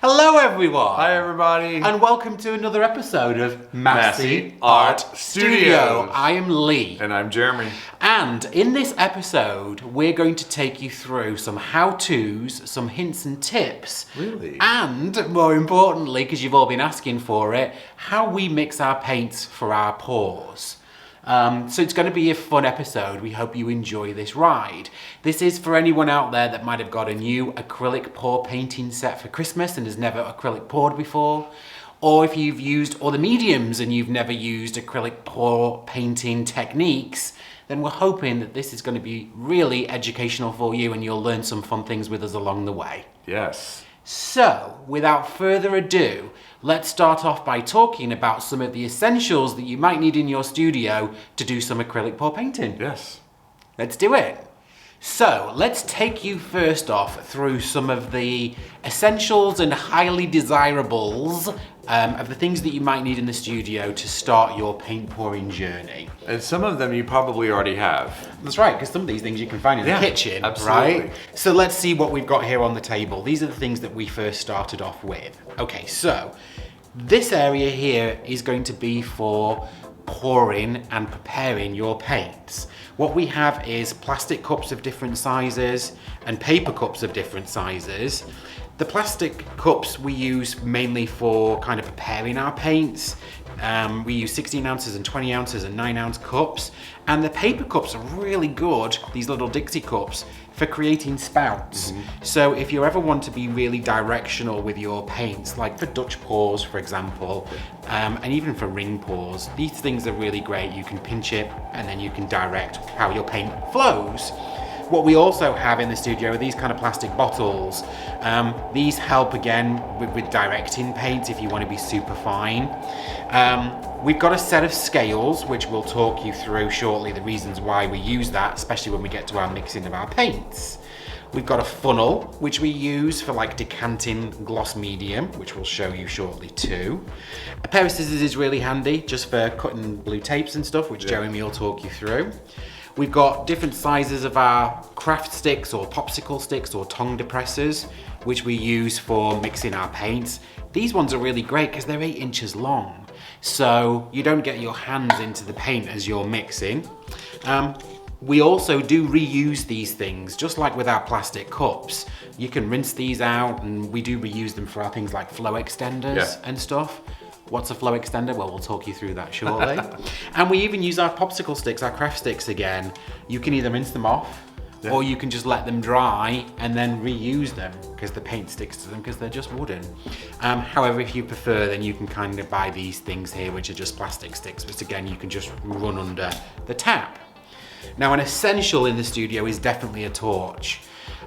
Hello everyone! Hi everybody! And welcome to another episode of Masse Art Studios. I am Lee. And I'm Jeremy. And in this episode, we're going to take you through some how-tos, some hints and tips. Really? And, more importantly, because you've all been asking for it, how we mix our paints for our pours. So it's going to be a fun episode. We hope you enjoy this ride. This is for anyone out there that might have got a new acrylic pour painting set for Christmas and has never acrylic poured before. Or if you've used other mediums and you've never used acrylic pour painting techniques, then we're hoping that this is going to be really educational for you and you'll learn some fun things with us along the way. Yes. So, without further ado, let's start off by talking about some of the essentials that you might need in your studio to do some acrylic pour painting. Yes. Let's do it. So, let's take you first off through some of the essentials and highly desirables of the things that you might need in the studio to start your paint pouring journey. And some of them you probably already have. That's right, because some of these things you can find in the kitchen, absolutely. right? So let's see what we've got here on the table. These are the things that we first started off with. Okay, so this area here is going to be for pouring and preparing your paints. What we have is plastic cups of different sizes and paper cups of different sizes. The plastic cups we use mainly for kind of preparing our paints. We use 16 ounces and 20 ounces and 9 ounce cups. And the paper cups are really good, these little Dixie cups, for creating spouts. So if you ever want to be really directional with your paints, like for Dutch pours, for example, and even for ring pours, these things are really great. You can pinch it and then you can direct how your paint flows. What we also have in the studio are these kind of plastic bottles. These help again with directing paint if you want to be super fine. We've got a set of scales, which we'll talk you through shortly, the reasons why we use that, especially when we get to our mixing of our paints. We've got a funnel, which we use for like decanting gloss medium, which we'll show you shortly too. A pair of scissors is really handy, just for cutting blue tapes and stuff, which Jeremy will talk you through. We've got different sizes of our craft sticks or popsicle sticks or tongue depressors, which we use for mixing our paints. These ones are really great because they're 8 inches long, so you don't get your hands into the paint as you're mixing. We also do reuse these things, just like with our plastic cups. You can rinse these out, and we do reuse them for our things like flow extenders and stuff. What's a flow extender? Well, we'll talk you through that shortly. And we even use our popsicle sticks, our craft sticks again. You can either rinse them off, or you can just let them dry and then reuse them because the paint sticks to them because they're just wooden. However, if you prefer, then you can kind of buy these things here, which are just plastic sticks, which again, you can just run under the tap. Now, an essential in the studio is definitely a torch.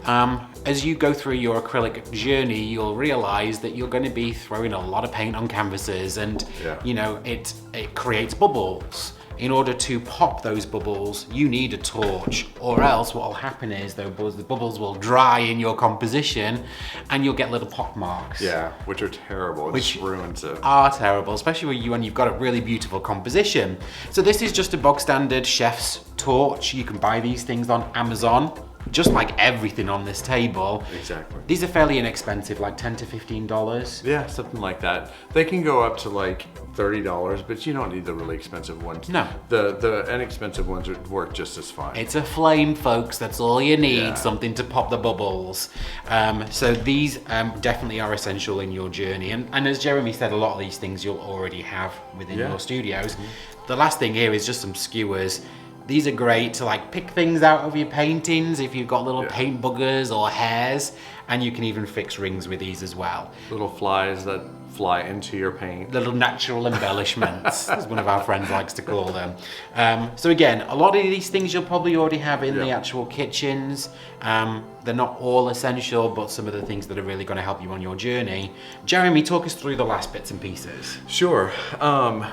As you go through your acrylic journey, you'll realize that you're going to be throwing a lot of paint on canvases and, you know, it creates bubbles. In order to pop those bubbles, you need a torch, or else what will happen is the bubbles will dry in your composition and you'll get little pop marks. Yeah, which are terrible. Which ruins it. Are terrible, especially when you've got a really beautiful composition. So this is just a bog standard chef's torch. You can buy these things on Amazon. Just like everything on this table. Exactly. These are fairly inexpensive, like $10 to $15. Yeah, something like that. They can go up to like $30, but you don't need the really expensive ones. No. The inexpensive ones work just as fine. It's a flame, folks. That's all you need, something to pop the bubbles. So these definitely are essential in your journey. And as Jeremy said, a lot of these things you'll already have within your studios. The last thing here is just some skewers. These are great to like pick things out of your paintings if you've got little paint buggers or hairs, and you can even fix rings with these as well. Little flies that fly into your paint. Little natural embellishments, as one of our friends likes to call them. So again, a lot of these things you'll probably already have in the actual kitchens. They're not all essential, but some of the things that are really going to help you on your journey. Jeremy, talk us through the last bits and pieces. Sure.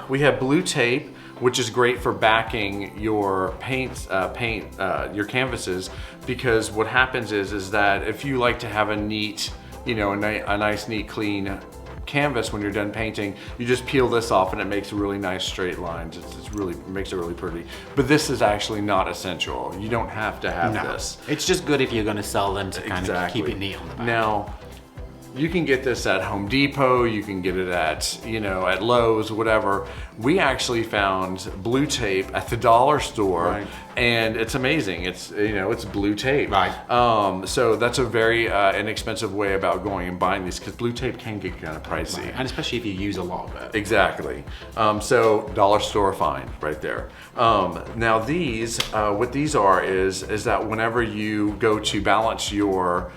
We have blue tape, which is great for backing your your canvases, because what happens is that if you like to have a neat, a nice, neat, clean canvas when you're done painting, you just peel this off and it makes really nice straight lines. It makes it really pretty. But this is actually not essential. You don't have to have this. It's just good if you're going to sell them to kind of keep it neat on the back. Now, you can get this at Home Depot, you can get it at, at Lowe's, whatever. We actually found blue tape at the dollar store, and it's amazing. It's, it's blue tape. Right. So that's a very inexpensive way about going and buying these, because blue tape can get kind of pricey. Right. And especially if you use a lot of it. Exactly. So dollar store fine right there. Now these, what these are is that whenever you go to balance your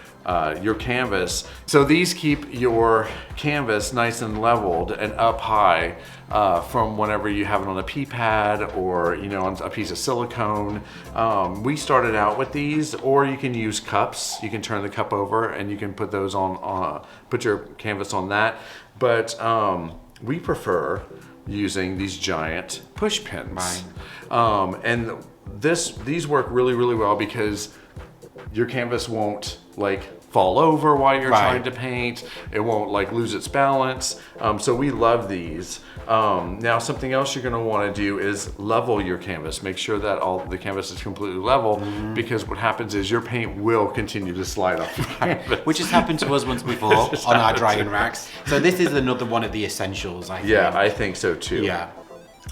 canvas. So these keep your canvas nice and leveled and up high from whenever you have it on a pea pad or on a piece of silicone. We started out with these, or you can use cups. You can turn the cup over and you can put those on, put your canvas on that. But we prefer using these giant push pins. Right. And these work really, really well because your canvas won't fall over while you're trying to paint. It won't lose its balance. So we love these. Now something else you're gonna wanna do is level your canvas. Make sure that the canvas is completely level, because what happens is your paint will continue to slide off the canvas. Which has happened to us once before on our drying racks. So this is another one of the essentials, I think. Yeah, I think so too. Yeah.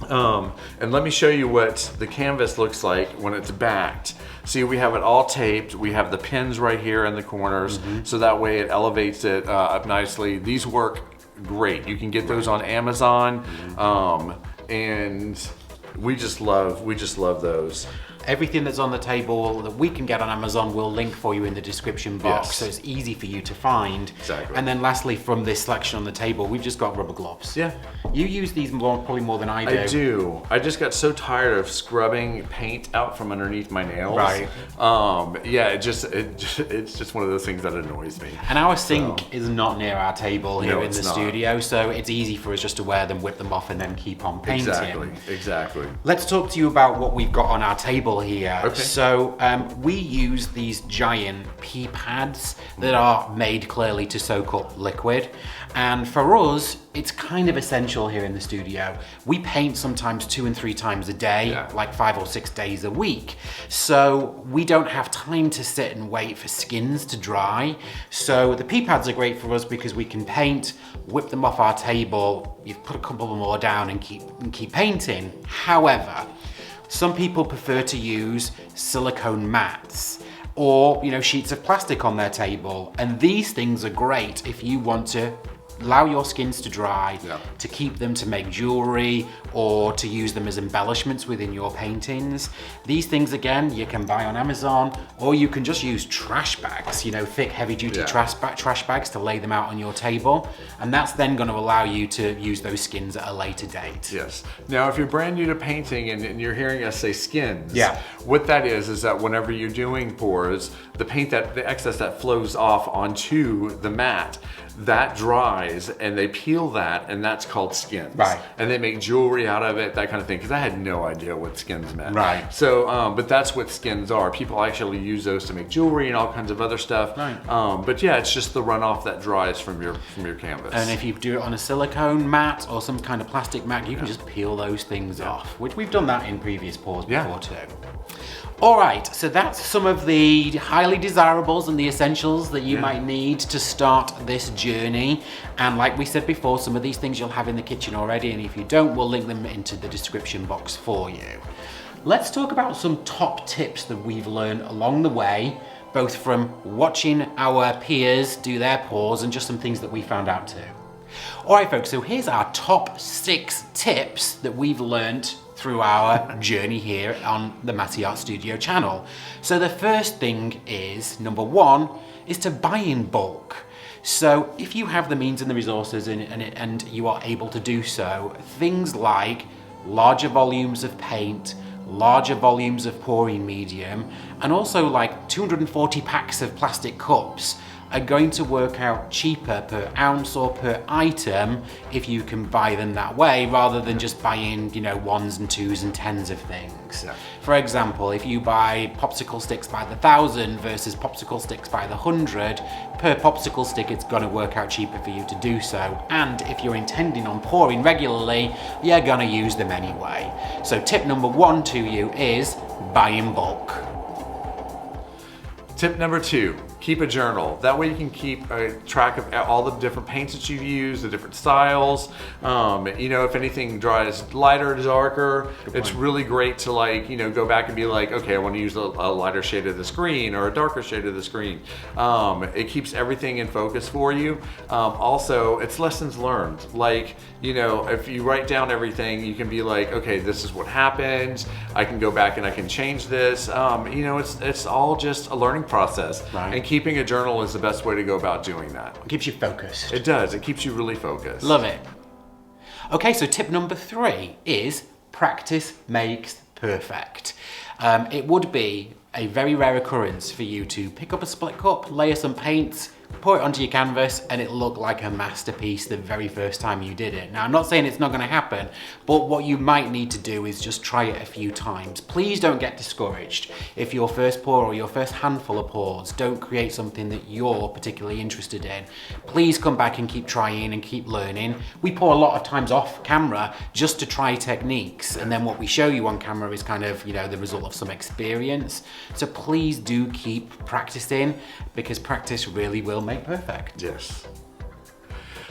And let me show you what the canvas looks like when it's backed. See, we have it all taped. We have the pins right here in the corners, so that way it elevates it up nicely. These work great. You can get those on Amazon, and we just love those. Everything that's on the table that we can get on Amazon, we'll link for you in the description box, so it's easy for you to find. Exactly. And then lastly, from this selection on the table, we've just got rubber gloves. Yeah. You use these probably more than I do. I do. I just got so tired of scrubbing paint out from underneath my nails. Right. Yeah, it's just one of those things that annoys me. And our sink is not near our table here in the not. studio, so it's easy for us just to wear them, whip them off, and then keep on painting. Exactly. Let's talk to you about what we've got on our table here. Okay. So we use these giant pea pads that are made clearly to soak up liquid, and for us it's kind of essential here in the studio. We paint sometimes 2 and 3 times a day, like 5 or 6 days a week, so we don't have time to sit and wait for skins to dry. So the pea pads are great for us because we can paint, whip them off our table, you put a couple more down and keep painting. However, some people prefer to use silicone mats or, sheets of plastic on their table. And these things are great if you want to allow your skins to dry, to keep them to make jewelry, or to use them as embellishments within your paintings. These things, again, you can buy on Amazon, or you can just use trash bags, thick, heavy-duty trash bags to lay them out on your table. And that's then going to allow you to use those skins at a later date. Yes. Now, if you're brand new to painting and you're hearing us say skins, what that is that whenever you're doing pours, the excess that flows off onto the mat, that dries and they peel that, and that's called skins. Right. And they make jewelry out of it, that kind of thing, because I had no idea what skins meant. Right. So, but that's what skins are. People actually use those to make jewelry and all kinds of other stuff. Right. But yeah, it's just the runoff that dries from your canvas. And if you do it on a silicone mat or some kind of plastic mat, you can just peel those things off, which we've done that in previous pours before too. All right, so that's some of the highly desirables and the essentials that you might need to start this journey. And like we said before, some of these things you'll have in the kitchen already, and if you don't, we'll link them into the description box for you. Let's talk about some top tips that we've learned along the way, both from watching our peers do their pours and just some things that we found out too. All right, folks, so here's our top 6 tips that we've learned through our journey here on the Masse Art Studio channel. So the first thing is, number 1, is to buy in bulk. So if you have the means and the resources and you are able to do so, things like larger volumes of paint, larger volumes of pouring medium, and also like 240 packs of plastic cups are going to work out cheaper per ounce or per item if you can buy them that way, rather than just buying, you know, 1s and 2s and 10s of things. Yeah. For example, if you buy popsicle sticks by the 1,000 versus popsicle sticks by the 100, per popsicle stick it's gonna work out cheaper for you to do so. And if you're intending on pouring regularly, you're gonna use them anyway. So tip number 1 to you is buy in bulk. Tip number 2, keep a journal. That way you can keep track of all the different paints that you've used, the different styles. You know, if anything dries lighter, darker, it's really great to, like, you know, go back and be like, okay, I want to use a lighter shade of this green or a darker shade of this green. It keeps everything in focus for you. Also, it's lessons learned. Like, you know, if you write down everything, you can be like, okay, this is what happened. I can go back and I can change this. You know, it's all just a learning process. Right. And keeping a journal is the best way to go about doing that. It keeps you focused. It does. It keeps you really focused. Love it. Okay, so tip number 3 is practice makes perfect. It would be a very rare occurrence for you to pick up a split cup, layer some paints, pour it onto your canvas, and it looked like a masterpiece the very first time you did it. Now, I'm not saying it's not going to happen, but what you might need to do is just try it a few times. Please don't get discouraged. If your first pour or your first handful of pours don't create something that you're particularly interested in, please come back and keep trying and keep learning. We pour a lot of times off camera just to try techniques, and then what we show you on camera is kind of, you know, the result of some experience. So please do keep practicing, because practice really will make perfect. Yes.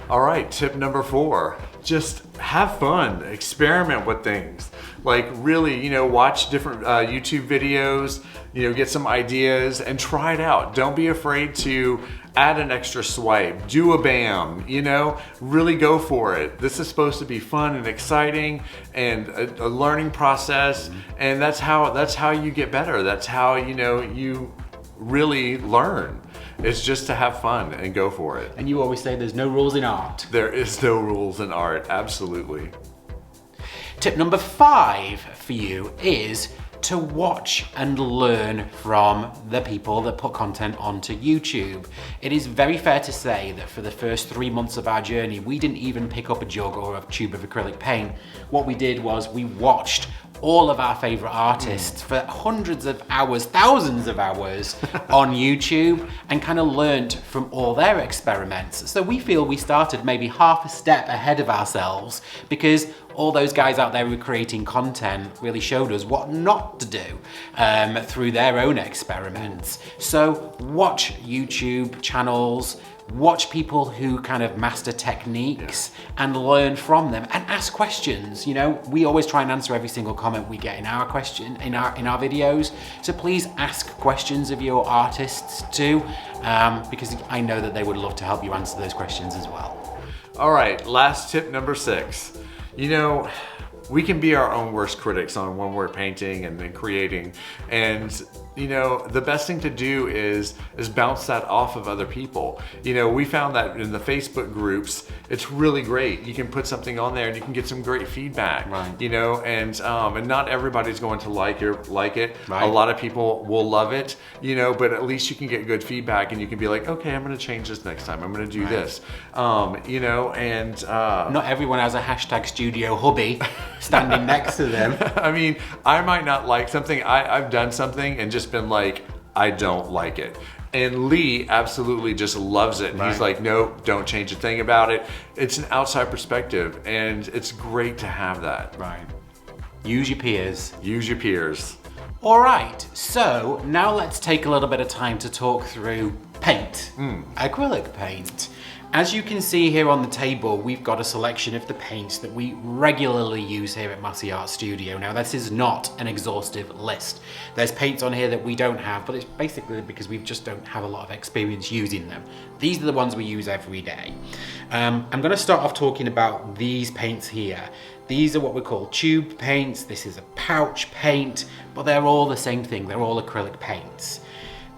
All right, tip number 4, just have fun, experiment with things. Like, really, you know, watch different YouTube videos, you know, get some ideas and try it out. Don't be afraid to add an extra swipe, do a BAM, you know, really go for it. This is supposed to be fun and exciting and a learning process. And that's how you get better. That's how, you know, you really learn. It's just to have fun and go for it. And you always say there's no rules in art. There is no rules in art, absolutely. Tip number 5 for you is to watch and learn from the people that put content onto YouTube. It is very fair to say that for the first 3 months of our journey, we didn't even pick up a jug or a tube of acrylic paint. What we did was we watched all of our favorite artists for hundreds of hours, thousands of hours on YouTube, and kind of learned from all their experiments. So we feel we started maybe half a step ahead of ourselves, because all those guys out there who were creating content really showed us what not to do through their own experiments. So watch YouTube channels, watch people who kind of master techniques and learn from them, and ask questions. You know, we always try and answer every single comment we get in our videos. So please ask questions of your artists too, because I know that they would love to help you answer those questions as well. All right, last tip number 6. You know, we can be our own worst critics on when we're painting and then creating. And, you know, the best thing to do is bounce that off of other people. You know, we found that in the Facebook groups, it's really great. You can put something on there and you can get some great feedback. Right. You know, and not everybody's going to like it. Right. A lot of people will love it, you know, but at least you can get good feedback and you can be like, okay, I'm going to change this next time. I'm going to do this. You know, and not everyone has a hashtag studio hubby standing next to them. I mean, I might not like something. I've done something and just been like, I don't like it. And Lee absolutely just loves it. Right. He's like, nope, don't change a thing about it. It's an outside perspective, and it's great to have that. Right. Use your peers. Use your peers. All right, so now let's take a little bit of time to talk through paint, acrylic paint. As you can see here on the table, we've got a selection of the paints that we regularly use here at Masse Art Studio. Now, this is not an exhaustive list. There's paints on here that we don't have, but it's basically because we just don't have a lot of experience using them. These are the ones we use every day. I'm gonna start off talking about these paints here. These are what we call tube paints. This is a pouch paint, but they're all the same thing. They're all acrylic paints.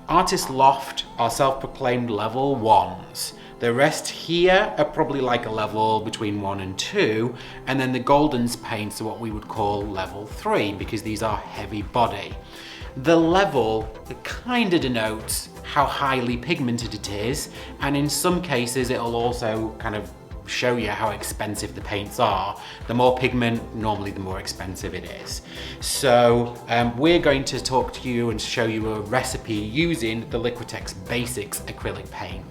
Artist Loft are self-proclaimed level 1s. The rest here are probably like a level between 1 and 2, and then the golden paints are what we would call level 3 because these are heavy body. The level kind of denotes how highly pigmented it is, and in some cases it'll also kind of show you how expensive the paints are. The more pigment, normally the more expensive it is. So we're going to talk to you and show you a recipe using the Liquitex Basics acrylic paint.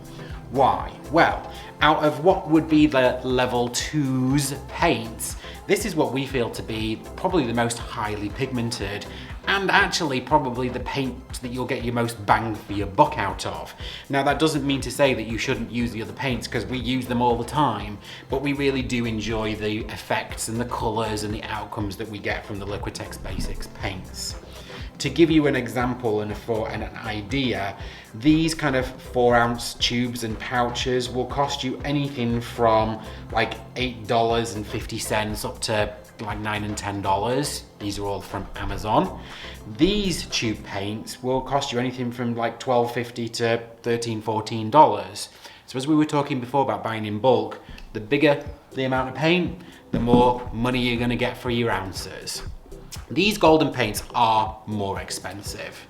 Why? Well, out of what would be the level 2's paints, this is what we feel to be probably the most highly pigmented and actually probably the paint that you'll get your most bang for your buck out of. Now that doesn't mean to say that you shouldn't use the other paints because we use them all the time, but we really do enjoy the effects and the colours and the outcomes that we get from the Liquitex Basics paints. To give you an example and an idea, these kind of 4-ounce tubes and pouches will cost you anything from like $8.50 up to like $9 and $10. These are all from Amazon. These tube paints will cost you anything from like $12.50 to $13, $14. So as we were talking before about buying in bulk, the bigger the amount of paint, the more money you're going to get for your ounces. These golden paints are more expensive,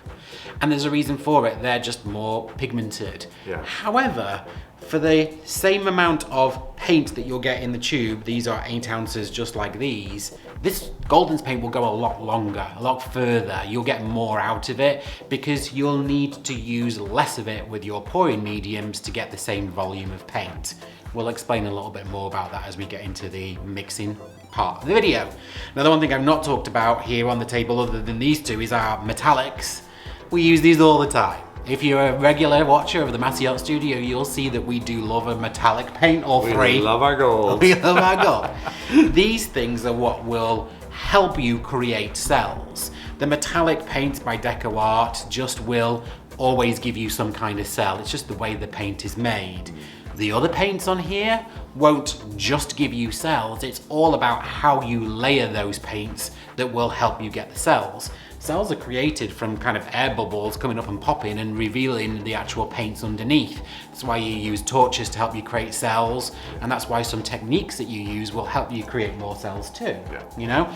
and there's a reason for it. They're just more pigmented. Yeah. However, for the same amount of paint that you'll get in the tube, these are 8 ounces just like these, this golden paint will go a lot longer, a lot further. You'll get more out of it because you'll need to use less of it with your pouring mediums to get the same volume of paint. We'll explain a little bit more about that as we get into the mixing part of the video. Now, the one thing I've not talked about here on the table other than these two is our metallics. We use these all the time. If you're a regular watcher of the Masse Art Studio, you'll see that we do love a metallic paint or three. We love our gold. We love our gold. These things are what will help you create cells. The metallic paints by Deco Art just will always give you some kind of cell. It's just the way the paint is made. The other paints on here won't just give you cells, it's all about how you layer those paints that will help you get the cells. Cells are created from kind of air bubbles coming up and popping and revealing the actual paints underneath. That's why you use torches to help you create cells, and that's why some techniques that you use will help you create more cells too, you know?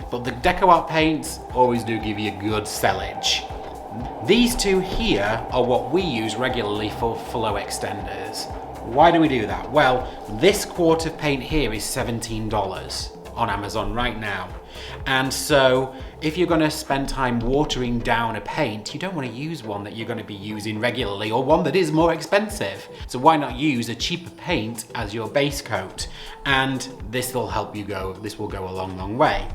But the Deco Art paints always do give you good cellage. These two here are what we use regularly for flow extenders. Why do we do that? Well, this quart of paint here is $17 on Amazon right now. And so if you're going to spend time watering down a paint, you don't want to use one that you're going to be using regularly or one that is more expensive. So why not use a cheaper paint as your base coat? And this will help you this will go a long, long way.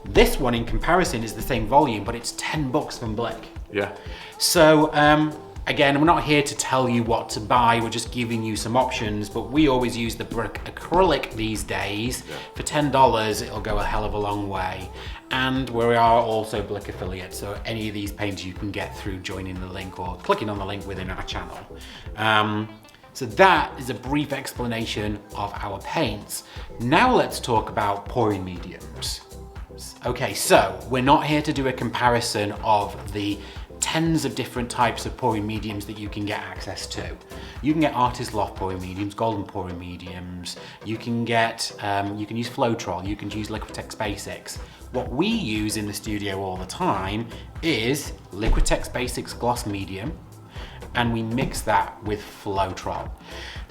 This one in comparison is the same volume, but it's $10 from Blick. Yeah. So again, we're not here to tell you what to buy, we're just giving you some options, but we always use the acrylic these days. For $10, it'll go a hell of a long way. And we are also Blick affiliates, so any of these paints you can get through joining the link or clicking on the link within our channel. So that is a brief explanation of our paints. Now let's talk about pouring mediums. Okay, so we're not here to do a comparison of the tens of different types of pouring mediums that you can get access to. You can get Artist Loft pouring mediums, golden pouring mediums, you can get, you can use Floetrol, you can use Liquitex Basics. What we use in the studio all the time is Liquitex Basics Gloss Medium, and we mix that with Floetrol.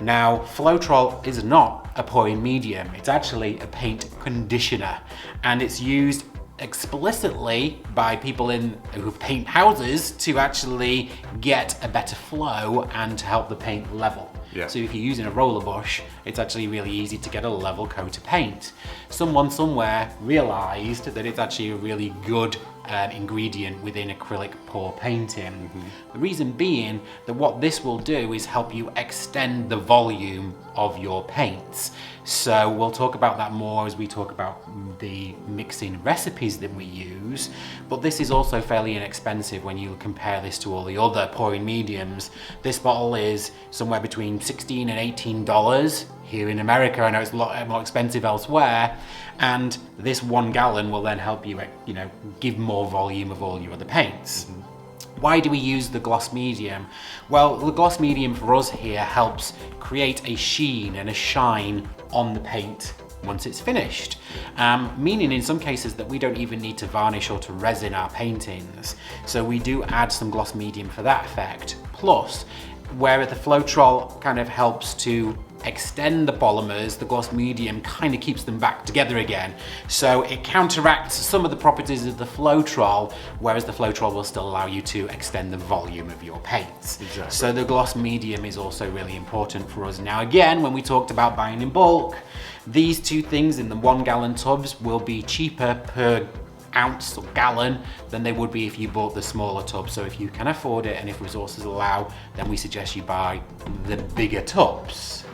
Now, Floetrol is not a pouring medium, it's actually a paint conditioner, and it's used explicitly by people who paint houses to actually get a better flow and to help the paint level. Yeah. So if you're using a roller brush, it's actually really easy to get a level coat of paint. Someone somewhere realized that it's actually a really good ingredient within acrylic pour painting. The reason being that what this will do is help you extend the volume of your paints. So we'll talk about that more as we talk about the mixing recipes that we use, but this is also fairly inexpensive when you compare this to all the other pouring mediums. This bottle is somewhere between $16 and $18 here in America. I know it's a lot more expensive elsewhere, and this 1 gallon will then help you, give more volume of all your other paints. Why do we use the gloss medium? Well, the gloss medium for us here helps create a sheen and a shine on the paint once it's finished. Meaning in some cases that we don't even need to varnish or to resin our paintings. So we do add some gloss medium for that effect. Plus, where the Floetrol kind of helps to extend the polymers, the gloss medium kind of keeps them back together again. So it counteracts some of the properties of the Floetrol, whereas the Floetrol will still allow you to extend the volume of your paints. Exactly. So the gloss medium is also really important for us. Now again, when we talked about buying in bulk, these two things in the 1 gallon tubs will be cheaper per ounce or gallon than they would be if you bought the smaller tub. So if you can afford it and if resources allow, then we suggest you buy the bigger tubs.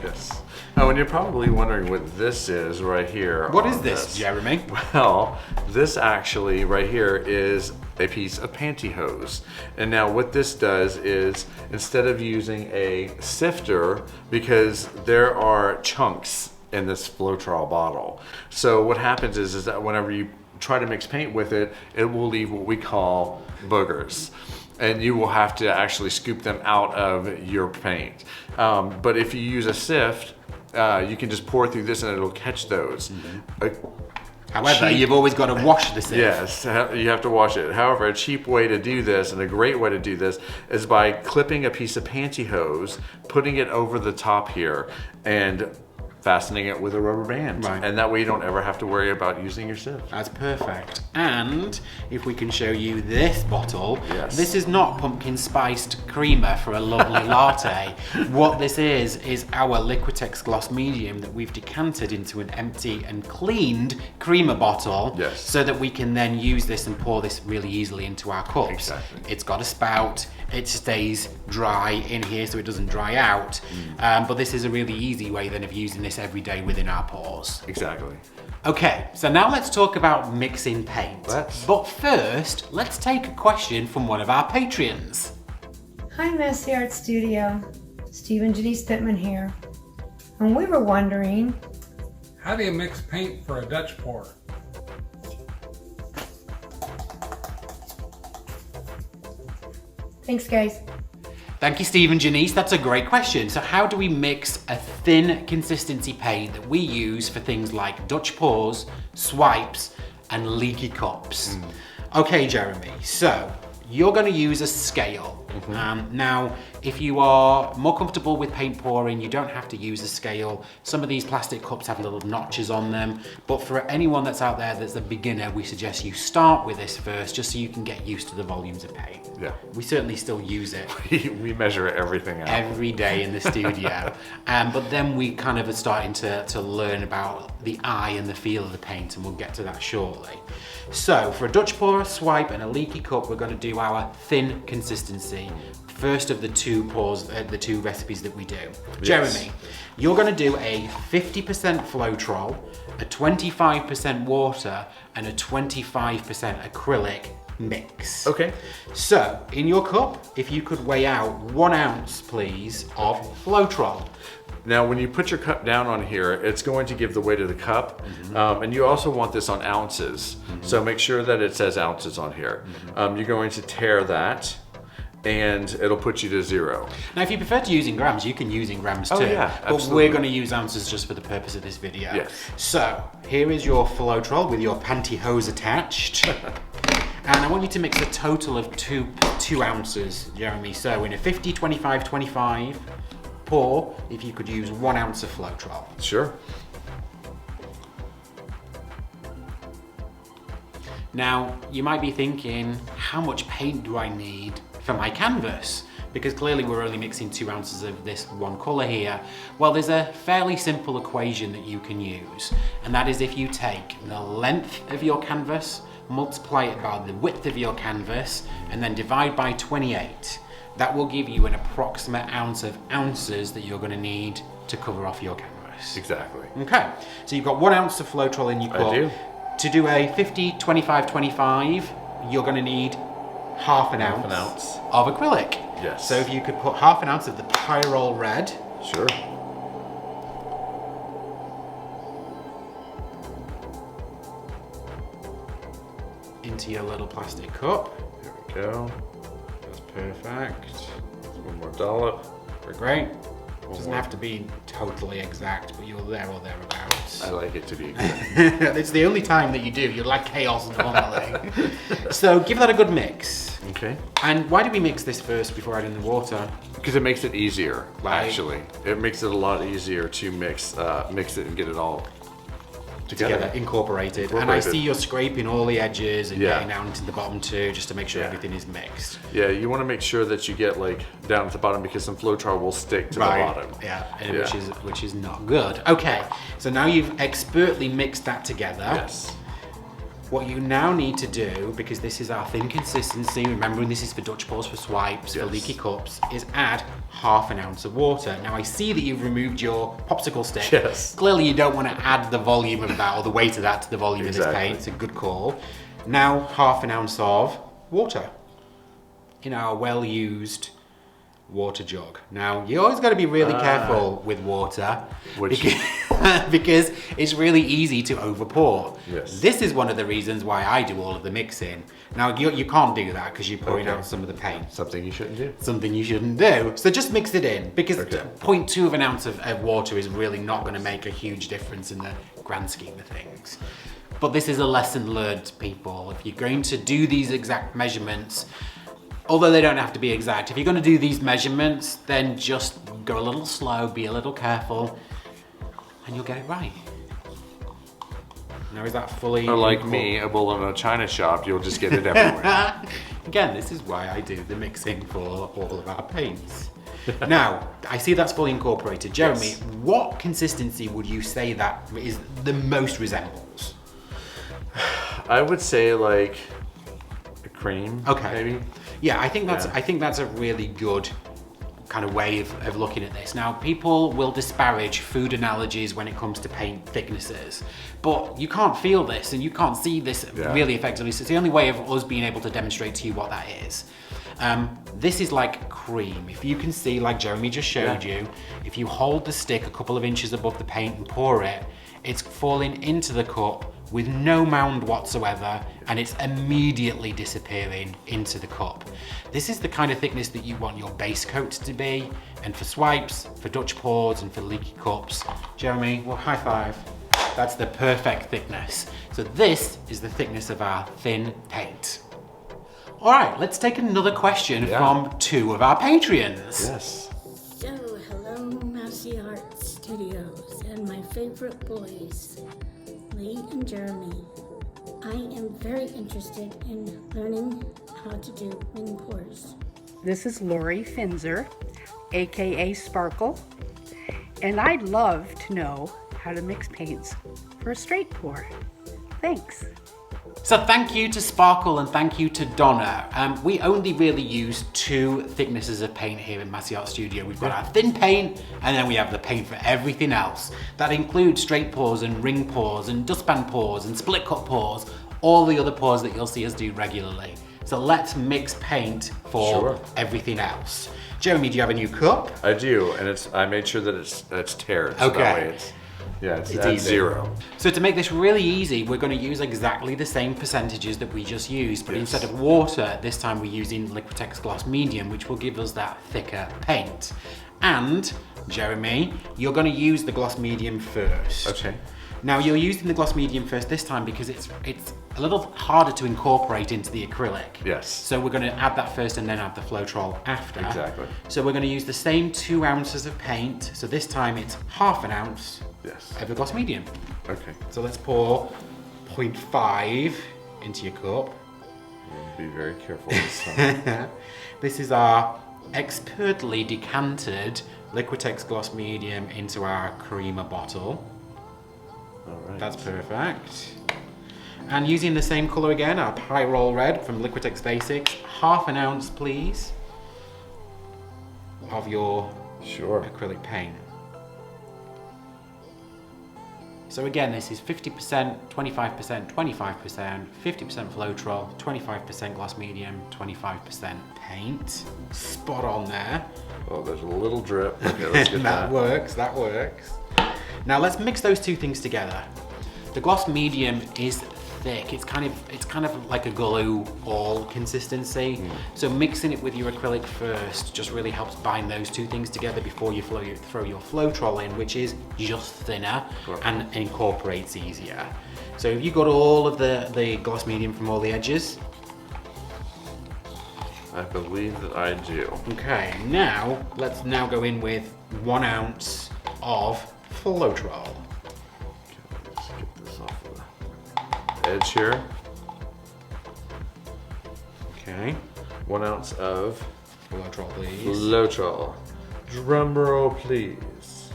Yes. Oh, and you're probably wondering what this is right here. What is this, Jeremy? Well, this actually right here is a piece of pantyhose. And now what this does is, instead of using a sifter, because there are chunks in this Floetrol bottle. So what happens is that whenever you try to mix paint with it, it will leave what we call boogers. And you will have to actually scoop them out of your paint. But if you use a sift, you can just pour through this and it'll catch those. However, you've always got to wash the sift. Yes, you have to wash it. However, a cheap way to do this, and a great way to do this, is by clipping a piece of pantyhose, putting it over the top here, and fastening it with a rubber band. Right. And that way you don't ever have to worry about using your sieve. That's perfect. And if we can show you this bottle, Yes. This is not pumpkin spiced creamer for a lovely latte. What this is our Liquitex gloss medium that we've decanted into an empty and cleaned creamer bottle. Yes. So that we can then use this and pour this really easily into our cups. Exactly. It's got a spout. It stays dry in here so it doesn't dry out. But this is a really easy way then of using this every day within our pours. Exactly. Okay, so now let's talk about mixing paint. But first, let's take a question from one of our Patreons. Hi, Masse Art Studio. Steve and Janice Pittman here. And we were wondering, how do you mix paint for a Dutch pour? thanks guys. Thank you, Steve and Janice. That's a great question. So how do we mix a thin consistency paint that we use for things like Dutch pours, swipes, and leaky cups? Okay, Jeremy, so you're going to use a scale. Now, if you are more comfortable with paint pouring, you don't have to use a scale. Some of these plastic cups have little notches on them, but for anyone that's out there that's a beginner, we suggest you start with this first, just so you can get used to the volumes of paint. Yeah. We certainly still use it We measure everything out. every day in the studio. But then we kind of are starting to learn about the eye and the feel of the paint, and we'll get to that shortly. So for a Dutch pour, a swipe, and a leaky cup, we're going to do our thin consistency. First of the two pours, the two recipes that we do. Yes. Jeremy, you're going to do a 50% Floetrol, a 25% water, and a 25% acrylic mix. Okay. So, in your cup, if you could weigh out 1 ounce, please, of Floetrol. Now, when you put your cup down on here, it's going to give the weight of the cup. And you also want this on ounces. So make sure that it says ounces on here. You're going to tare that, and it'll put you to 0. Now, if you prefer to use in grams, you can use in grams too. Oh, yeah, but absolutely. we're going to use ounces just for the purpose of this video. Yes. So, here is your Floetrol with your pantyhose attached. And I want you to mix a total of two ounces, Jeremy. So in a 50, 25, 25 pour, if you could use 1 ounce of Floetrol. Sure. Now, you might be thinking, how much paint do I need for my canvas? Because clearly we're only mixing 2 ounces of this one color here. Well, there's a fairly simple equation that you can use. And that is if you take the length of your canvas, multiply it by the width of your canvas, and then divide by 28. That will give you an approximate ounce of ounces that you're going to need to cover off your canvas. Exactly. Okay, so you've got 1 ounce of Floetrol in your cup. I do. To do a 50, 25, 25, you're going to need half an ounce of acrylic. Yes. So if you could put half an ounce of the Pyrrole Red. Sure. Into your little plastic cup. There we Go. That's perfect. One more dollop. Great. Doesn't have to be totally exact, but you're there or thereabouts. I like it to be exact. It's the only time that you do. You're like chaos normally. So give that a good mix. Okay. And why do we mix this first before adding the water? Because it makes it easier, Right. actually. It makes it a lot easier to mix it and get it all together. Incorporated. And I see you're scraping all the edges and Yeah. getting down to the bottom too, just to make sure Yeah. everything is mixed. Yeah, you want to make sure that you get like down at the bottom because some Flowchart will stick to the bottom. Yeah, and Yeah. which is not good. Okay, so now you've expertly mixed that together. Yes. What you now need to do, because this is our thin consistency, remembering this is for Dutch pours, for swipes, for Yes. leaky cups, is add ½ ounce of water. Now I see that you've removed your popsicle stick. Yes. Clearly you don't want to add the volume of that or the weight of that to the volume of this Exactly. paint. It's a good call. Now ½ ounce of water in our well-used water jug. Now you always got to be really careful with water because it's really easy to overpour. Yes. This is one of the reasons why I do all of the mixing. Now you can't do that because you're pouring out some of the paint. Something you shouldn't do. Something you shouldn't do. So just mix it in because Okay. 0.2 of an ounce of water is really not going to make a huge difference in the grand scheme of things. But this is a lesson learned, people. If you're going to do these exact measurements, although they don't have to be exact, if you're going to do these measurements, then just go a little slow, be a little careful, and you'll get it right. Now is that fully... Or like me, a bull in a china shop, you'll just get it everywhere. Again, this is why I do the mixing for all of our paints. Now, I see that's fully incorporated. Jeremy, Yes. what consistency would you say that is the most resembles? I would say like a cream, Okay. maybe. Yeah, I think Yeah. that's a really good kind of way of looking at this. Now, people will disparage food analogies when it comes to paint thicknesses, but you can't feel this and you can't see this Yeah. really effectively. So it's the only way of us being able to demonstrate to you what that is. This is like cream. If you can see, like Jeremy just showed you, if you hold the stick a couple of inches above the paint and pour it, it's falling into the cup with no mound whatsoever, and it's immediately disappearing into the cup. This is the kind of thickness that you want your base coat to be, and for swipes, for Dutch pours, and for leaky cups. Jeremy, well, high five. That's the perfect thickness. So this is the thickness of our thin paint. All right, let's take another question from 2 of our Patreons. Yes. So, hello, Masse Art Studios, and my favorite boys, Lee and Jeremy. I am very interested in learning how to do wing pours. This is Lori Finzer, aka Sparkle, and I'd love to know how to mix paints for a straight pour. Thanks. So thank you to Sparkle and thank you to Donna. We only really use 2 thicknesses of paint here in Masse Art Studio. We've got our thin paint and then we have the paint for everything else. That includes straight pours and ring pours and dustpan pours and split cut pours, all the other pours that you'll see us do regularly. So let's mix paint for everything else. Jeremy, do you have a new cup? I do, and I made sure that it's teared. So Okay. that way it's at easy. 0. So to make this really easy, we're going to use exactly the same percentages that we just used, but instead of water, this time we're using Liquitex Gloss Medium, which will give us that thicker paint. And, Jeremy, you're going to use the Gloss Medium first. Okay. Now you're using the Gloss Medium first this time because it's a little harder to incorporate into the acrylic. Yes. So we're going to add that first and then add the Floetrol after. Exactly. So we're going to use the same 2 ounces of paint. So this time it's ½ an ounce of the Gloss Medium. Okay. So let's pour 0.5 into your cup. Be very careful this time. This is our expertly decanted Liquitex Gloss Medium into our creamer bottle. All right. That's perfect. And using the same colour again, our Pyrrole Red from Liquitex Basics, ½ an ounce please of your acrylic paint. So again, this is 50%, 25%, 25%, 50% Floetrol, 25% Gloss Medium, 25% paint. Spot on there. Oh, there's a little drip. Okay, let's get that. That works. Now let's mix those 2 things together. The Gloss Medium is thick. It's kind of like a glue ball consistency. So mixing it with your acrylic first just really helps bind those two things together before you throw your Floetrol in, which is just thinner and incorporates easier. So have you got all of the gloss medium from all the edges? I believe that I do. Okay, now let's go in with 1 ounce of Floetrol. Let's get this off the edge here. Okay, 1 ounce of Floetrol, please. Floetrol. Drum roll, please.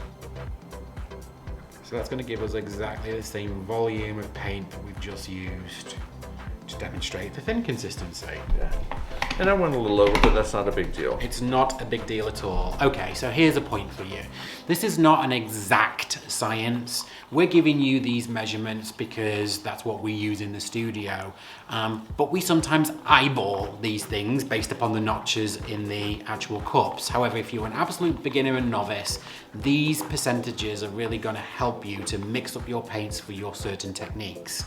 So that's going to give us exactly the same volume of paint that we've just used to demonstrate the thin consistency. Yeah. And I went a little over, but that's not a big deal. It's not a big deal at all. Okay, so here's a point for you. This is not an exact science. We're giving you these measurements because that's what we use in the studio. But we sometimes eyeball these things based upon the notches in the actual cups. However, if you're an absolute beginner and novice, these percentages are really going to help you to mix up your paints for your certain techniques.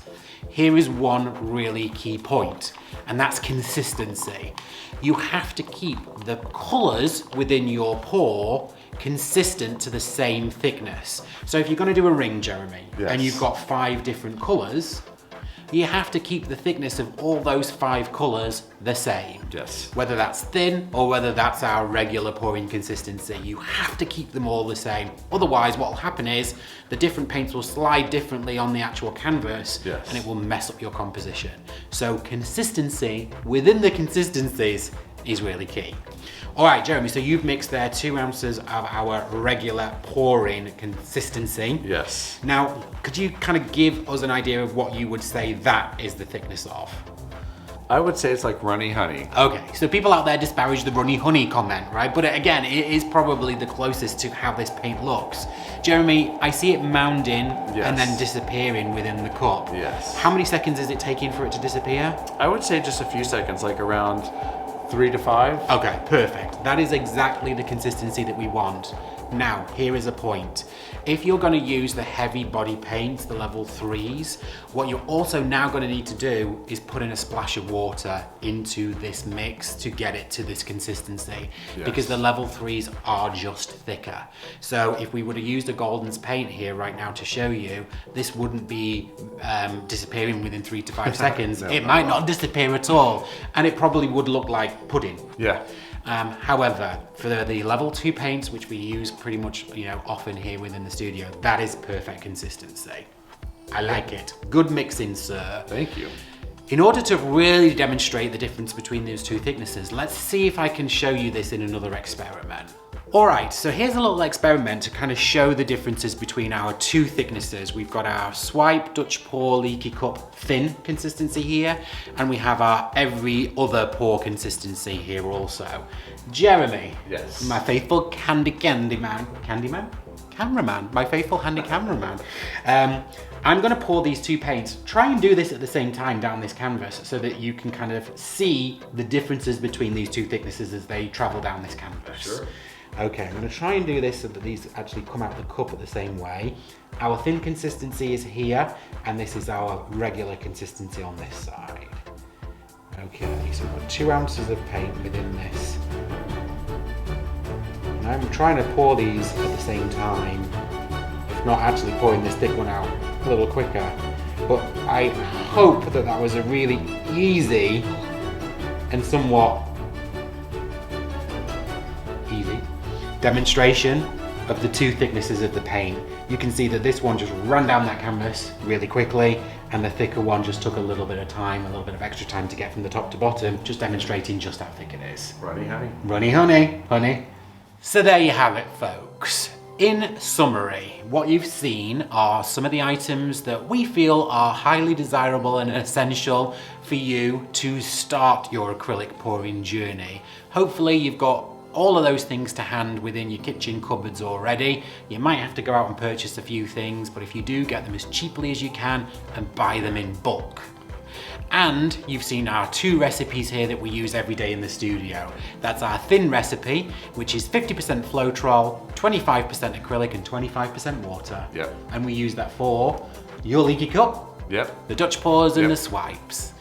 Here is one really key point, and that's consistency. You have to keep the colors within your pour consistent to the same thickness. So if you're going to do a ring, Jeremy, and you've got 5 different colors, you have to keep the thickness of all those 5 colors the same. Yes. Whether that's thin or whether that's our regular pouring consistency, you have to keep them all the same. Otherwise, what will happen is the different paints will slide differently on the actual canvas, and it will mess up your composition. So consistency within the consistencies is really key. All right, Jeremy, so you've mixed there 2 ounces of our regular pouring consistency. Yes. Now, could you kind of give us an idea of what you would say that is the thickness of? I would say it's like runny honey. Okay, so people out there disparage the runny honey comment, right? But again, it is probably the closest to how this paint looks. Jeremy, I see it mounding and then disappearing within the cup. Yes. How many seconds is it taking for it to disappear? I would say just a few seconds, like around 3 to 5. Okay, perfect. That is exactly the consistency that we want. Now, here is a point. If you're going to use the heavy body paints, the level 3s, what you're also now going to need to do is put in a splash of water into this mix to get it to this consistency, because the level 3s are just thicker. So if we would have used a Golden's paint here right now to show you, this wouldn't be disappearing within 3 to 5 seconds. It might not disappear at all, and it probably would look like pudding. Yeah. However, for the level 2 paints, which we use pretty much, often here within the studio, that is perfect consistency. I like it. Good mixing, sir. Thank you. In order to really demonstrate the difference between those 2 thicknesses, let's see if I can show you this in another experiment. All right, so here's a little experiment to kind of show the differences between our 2 thicknesses. We've got our Swipe Dutch Pour Leaky Cup thin consistency here, and we have our every other pour consistency here also. Jeremy, Yes. my faithful cameraman, my faithful handy cameraman. I'm gonna pour these 2 paints. Try and do this at the same time down this canvas so that you can kind of see the differences between these 2 thicknesses as they travel down this canvas. Sure. Okay, I'm going to try and do this so that these actually come out the cup at the same way. Our thin consistency is here, and this is our regular consistency on this side. Okay, so we've got 2 ounces of paint within this. And I'm trying to pour these at the same time, if not actually pouring this thick one out a little quicker. But I hope that that was a really easy and somewhat easy demonstration of the 2 thicknesses of the paint. You can see that this one just ran down that canvas really quickly, and the thicker one just took a little bit of time, a little bit of extra time to get from the top to bottom, just demonstrating just how thick it is. Runny honey. Runny honey. So there you have it, folks. In summary, what you've seen are some of the items that we feel are highly desirable and essential for you to start your acrylic pouring journey. Hopefully you've got all of those things to hand within your kitchen cupboards already. You might have to go out and purchase a few things, but if you do, get them as cheaply as you can and buy them in bulk. And you've seen our 2 recipes here that we use every day in the studio. That's our thin recipe, which is 50% Floetrol, 25% acrylic and 25% water. Yep. And we use that for your leaky cup Yep. The Dutch pours and Yep. the swipes.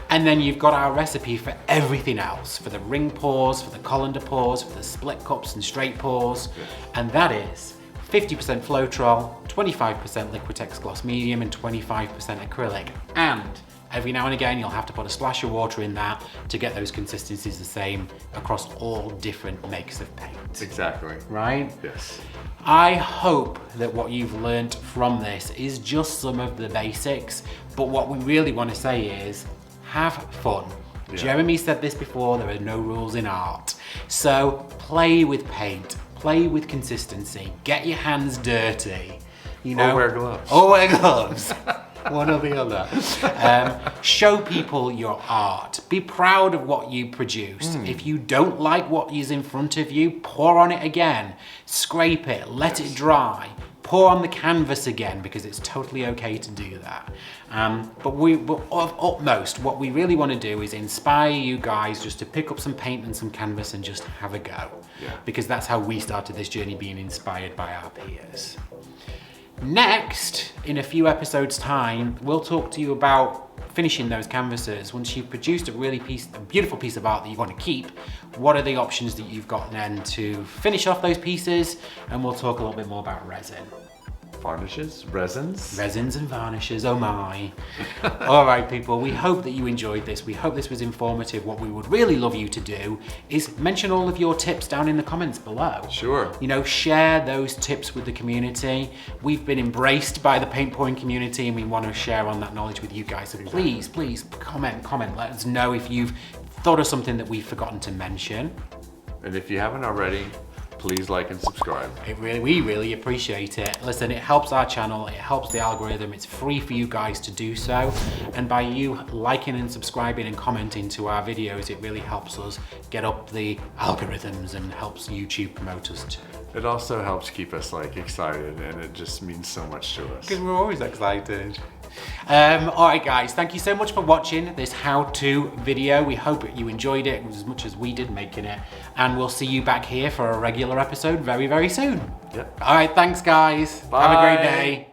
And then you've got our recipe for everything else, for the ring pours, for the colander pours, for the split cups and straight pours. And that is 50% Floetrol, 25% Liquitex Gloss Medium, and 25% acrylic. And every now and again, you'll have to put a splash of water in that to get those consistencies the same across all different makes of paint. Exactly. Right? Yes. I hope that what you've learned from this is just some of the basics, but what we really want to say is have fun. Yeah. Jeremy said this before, there are no rules in art. So play with paint, play with consistency, get your hands dirty. You know, Or wear gloves. Or wear gloves. One or the other. Show people your art. Be proud of what you produced. If you don't like what is in front of you, pour on it again. Scrape it, let it dry. Pour on the canvas again, because it's totally okay to do that. But of utmost, what we really want to do is inspire you guys just to pick up some paint and some canvas and just have a go. Yeah. Because that's how we started this journey, being inspired by our peers. Next, in a few episodes' time, we'll talk to you about finishing those canvases. Once you've produced a beautiful piece of art that you want to keep, what are the options that you've got then to finish off those pieces? And we'll talk a little bit more about resin. Varnishes, resins. Resins and varnishes, oh my. All right, people, we hope that you enjoyed this. We hope this was informative. What we would really love you to do is mention all of your tips down in the comments below. Sure. You know, share those tips with the community. We've been embraced by the paint pouring community, and we want to share on that knowledge with you guys. So please, please comment. Let us know if you've thought of something that we've forgotten to mention. And if you haven't already, please like and subscribe. We really appreciate it. Listen, it helps our channel, it helps the algorithm, it's free for you guys to do so. And by you liking and subscribing and commenting to our videos, it really helps us get up the algorithms and helps YouTube promote us too. It also helps keep us excited, and it just means so much to us. Because we're always excited. All right, guys, thank you so much for watching this how-to video. We hope you enjoyed it as much as we did making it, and we'll see you back here for a regular episode very, very soon. Yep. All right, thanks, guys. Bye. Have a great day.